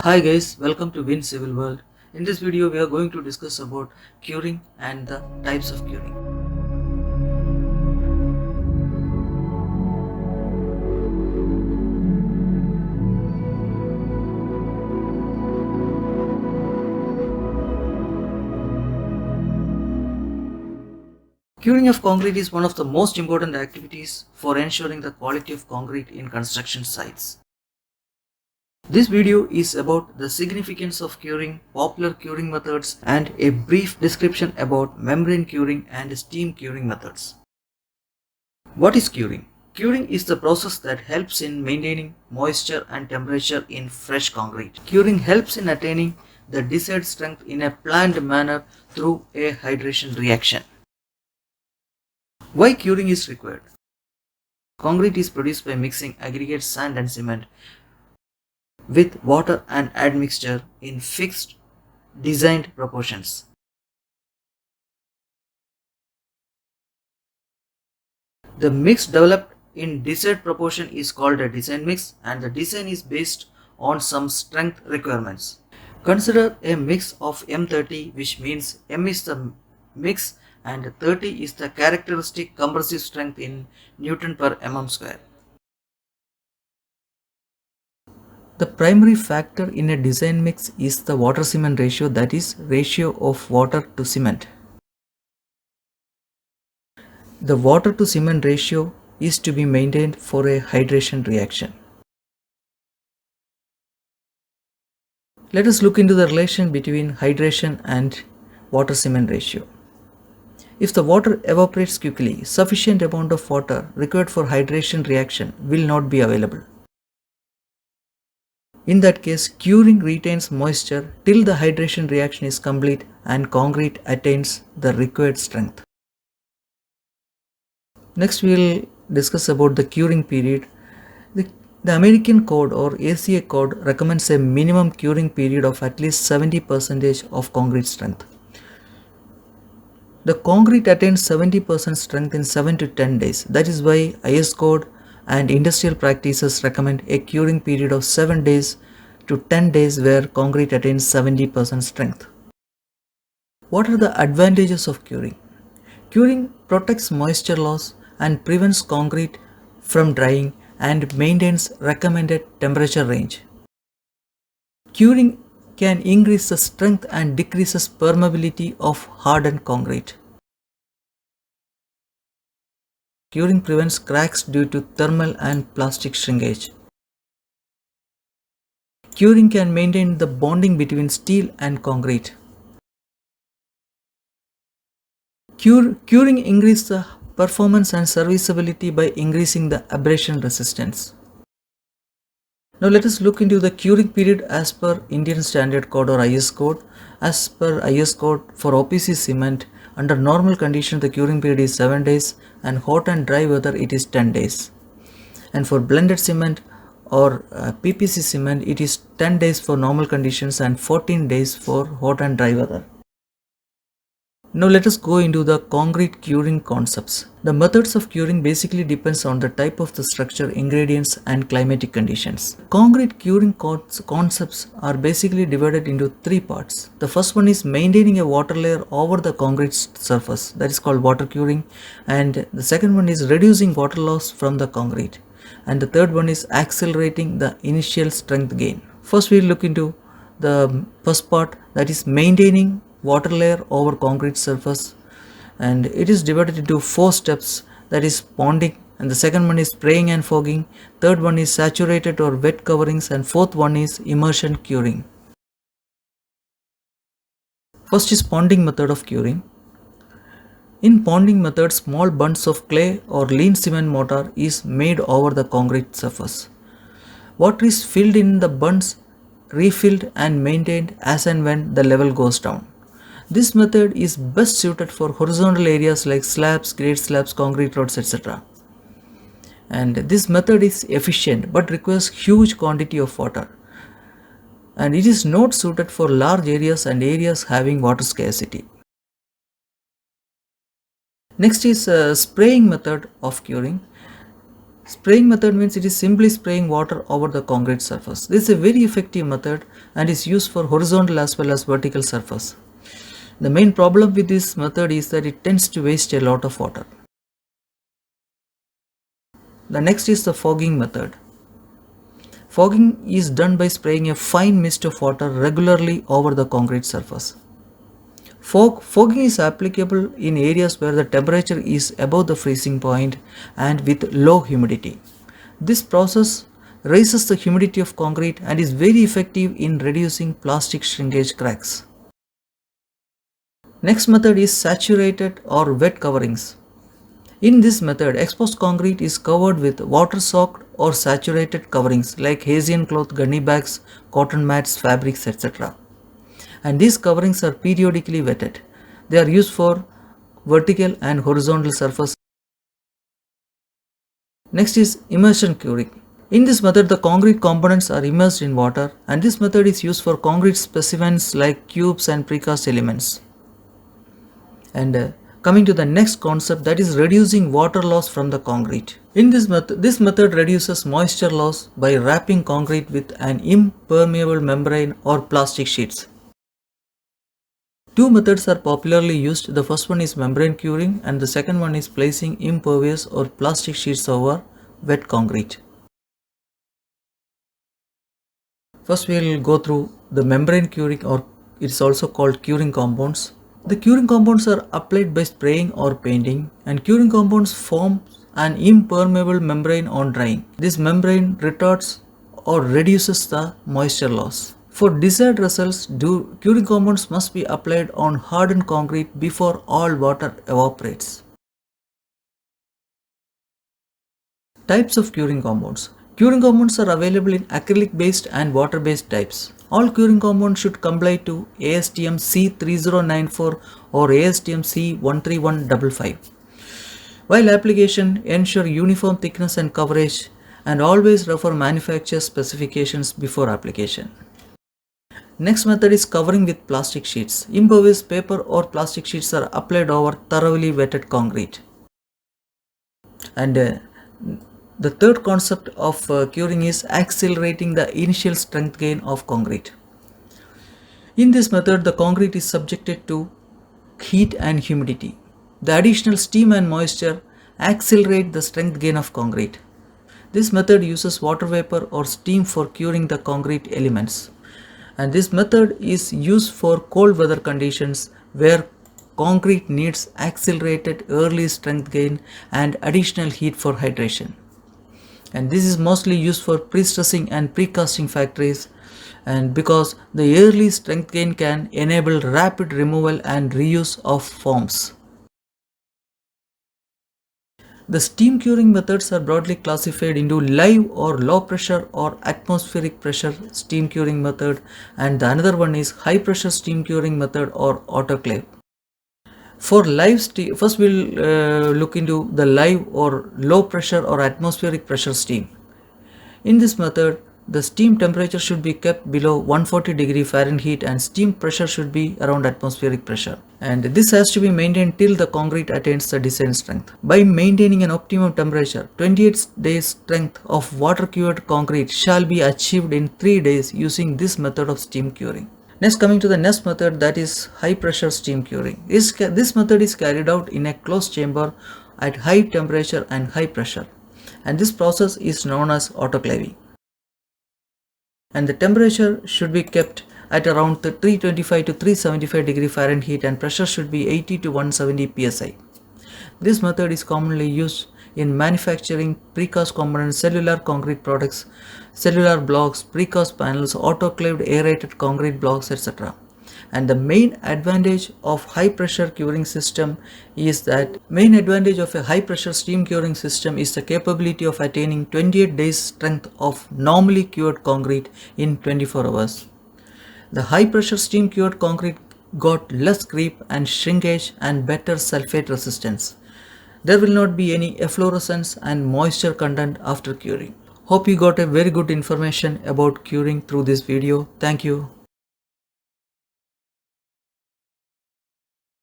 Hi guys, welcome to Win Civil World. In this video we are going to discuss about curing and the types of curing. Curing of concrete is one of the most important activities for ensuring the quality of concrete in construction sites. This video is about the significance of curing, popular curing methods, and a brief description about membrane curing and steam curing methods. What is curing? Curing is the process that helps in maintaining moisture and temperature in fresh concrete. Curing helps in attaining the desired strength in a planned manner through a hydration reaction. Why curing is required? Concrete is produced by mixing aggregate sand and cement with water and admixture in fixed, designed proportions. The mix developed in desired proportion is called a design mix, and the design is based on some strength requirements. Consider a mix of M30, which means M is the mix and 30 is the characteristic compressive strength in Newton per mm square. The primary factor in a design mix is the water cement ratio, that is ratio of water to cement. The water to cement ratio is to be maintained for a hydration reaction. Let us look into the relation between hydration and water cement ratio. If the water evaporates quickly, sufficient amount of water required for hydration reaction will not be available. In that case, curing retains moisture till the hydration reaction is complete and concrete attains the required strength. Next we will discuss about the curing period. The American Code or ACA Code recommends a minimum curing period of at least 70% of concrete strength. The concrete attains 70% strength in 7 to 10 days. That is why IS Code and industrial practices recommend a curing period of 7 days to 10 days where concrete attains 70% strength. What are the advantages of curing? Curing protects moisture loss and prevents concrete from drying and maintains recommended temperature range. Curing can increase the strength and decreases permeability of hardened concrete. Curing prevents cracks due to thermal and plastic shrinkage. Curing can maintain the bonding between steel and concrete. Curing increases the performance and serviceability by increasing the abrasion resistance. Now let us look into the curing period as per Indian Standard Code or IS Code. As per IS Code, for OPC cement, under normal condition the curing period is 7 days and hot and dry weather it is 10 days. And for blended cement or PPC cement it is 10 days for normal conditions and 14 days for hot and dry weather. Now let us go into the concrete curing concepts. The methods of curing basically depends on the type of the structure, ingredients and climatic conditions. Concrete curing concepts are basically divided into 3 parts. The first one is maintaining a water layer over the concrete surface, that is called water curing, and the second one is reducing water loss from the concrete, and the third one is accelerating the initial strength gain. First we will look into the first part, that is maintaining water layer over concrete surface, and it is divided into 4 steps, that is ponding, and the second one is spraying and fogging, third one is saturated or wet coverings, and fourth one is immersion curing. First is ponding method of curing. In ponding method, small bunts of clay or lean cement mortar is made over the concrete surface. Water is filled in the bunts, refilled and maintained as and when the level goes down. This method is best suited for horizontal areas like slabs, grade slabs, concrete roads, etc. And this method is efficient but requires huge quantity of water. And it is not suited for large areas and areas having water scarcity. Next is spraying method of curing. Spraying method means it is simply spraying water over the concrete surface. This is a very effective method and is used for horizontal as well as vertical surface. The main problem with this method is that it tends to waste a lot of water. The next is the fogging method. Fogging is done by spraying a fine mist of water regularly over the concrete surface. Fogging is applicable in areas where the temperature is above the freezing point and with low humidity. This process raises the humidity of concrete and is very effective in reducing plastic shrinkage cracks. Next method is saturated or wet coverings. In this method, exposed concrete is covered with water-soaked or saturated coverings like Hessian cloth, gunny bags, cotton mats, fabrics, etc. And these coverings are periodically wetted. They are used for vertical and horizontal surface. Next is immersion curing. In this method, the concrete components are immersed in water, and this method is used for concrete specimens like cubes and precast elements. And coming to the next concept, that is reducing water loss from the concrete. In this method reduces moisture loss by wrapping concrete with an impermeable membrane or plastic sheets. Two methods are popularly used. The first one is membrane curing and the second one is placing impervious or plastic sheets over wet concrete. First we will go through the membrane curing, or it is also called curing compounds. The curing compounds are applied by spraying or painting, and curing compounds form an impermeable membrane on drying. This membrane retards or reduces the moisture loss. For desired results, curing compounds must be applied on hardened concrete before all water evaporates. Types of curing compounds. Curing compounds are available in acrylic based and water based types. All curing compounds should comply to ASTM C3094 or ASTM C13155. While application, ensure uniform thickness and coverage and always refer manufacturer specifications before application. Next method is covering with plastic sheets. Impervious paper or plastic sheets are applied over thoroughly wetted concrete. And the third concept of curing is accelerating the initial strength gain of concrete. In this method, the concrete is subjected to heat and humidity. The additional steam and moisture accelerate the strength gain of concrete. This method uses water vapor or steam for curing the concrete elements. And this method is used for cold weather conditions where concrete needs accelerated early strength gain and additional heat for hydration. And this is mostly used for pre-stressing and pre-casting factories, and because the early strength gain can enable rapid removal and reuse of forms. The steam curing methods are broadly classified into live or low pressure or atmospheric pressure steam curing method, and the another one is high pressure steam curing method or autoclave. For live steam, first we'll look into the live or low pressure or atmospheric pressure steam. In this method, the steam temperature should be kept below 140 degree Fahrenheit and steam pressure should be around atmospheric pressure. And this has to be maintained till the concrete attains the design strength. By maintaining an optimum temperature, 28 days strength of water cured concrete shall be achieved in 3 days using this method of steam curing. Next, coming to the next method, that is high pressure steam curing. This method is carried out in a closed chamber at high temperature and high pressure, and this process is known as autoclaving. And the temperature should be kept at around 325 to 375 degree Fahrenheit and pressure should be 80 to 170 psi. This method is commonly used in manufacturing precast components, cellular concrete products, cellular blocks, precast panels, autoclaved aerated concrete blocks, etc. And the main advantage of high pressure curing system is that a high pressure steam curing system is the capability of attaining 28 days strength of normally cured concrete in 24 hours. The high pressure steam cured concrete got less creep and shrinkage and better sulfate resistance. There will not be any efflorescence and moisture content after curing. Hope you got a very good information about curing through this video. Thank you.